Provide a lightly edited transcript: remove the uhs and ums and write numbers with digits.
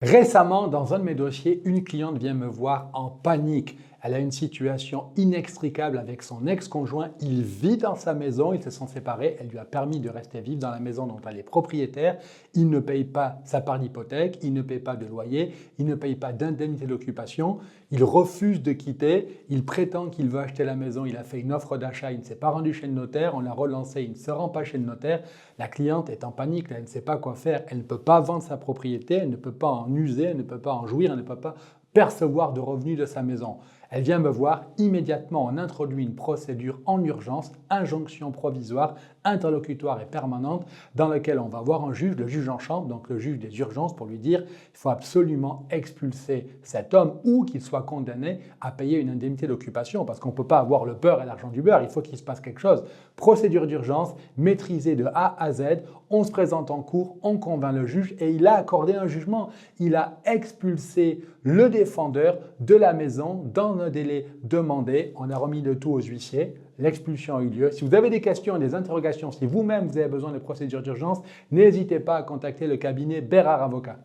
Récemment, dans un de mes dossiers, une cliente vient me voir en panique. Elle a une situation inextricable avec son ex-conjoint. Il vit dans sa maison, ils se sont séparés. Elle lui a permis de rester vivre dans la maison dont elle est propriétaire. Il ne paye pas sa part d'hypothèque, il ne paye pas de loyer, il ne paye pas d'indemnité d'occupation. Il refuse de quitter. Il prétend qu'il veut acheter la maison. Il a fait une offre d'achat. Il ne s'est pas rendu chez le notaire. On l'a relancé. Il ne se rend pas chez le notaire. La cliente est en panique. Elle ne sait pas quoi faire. Elle ne peut pas vendre sa propriété. Elle ne peut pas en user. Elle ne peut pas en jouir. Elle ne peut pas percevoir de revenus de sa maison. Elle vient me voir immédiatement. On introduit une procédure en urgence, injonction provisoire, interlocutoire et permanente, dans laquelle on va voir un juge, le juge en chambre, donc le juge des urgences, pour lui dire qu'il faut absolument expulser cet homme ou qu'il soit condamné à payer une indemnité d'occupation, parce qu'on ne peut pas avoir le beurre et l'argent du beurre, il faut qu'il se passe quelque chose. Procédure d'urgence, maîtrisée de A à Z, on se présente en cours, on convainc le juge et il a accordé un jugement. Il a expulsé le défendeur de la maison dans un délai demandé. On a remis le tout aux huissiers. L'expulsion a eu lieu. Si vous avez des questions, des interrogations, si vous-même vous avez besoin de procédures d'urgence, n'hésitez pas à contacter le cabinet Bérard Avocat.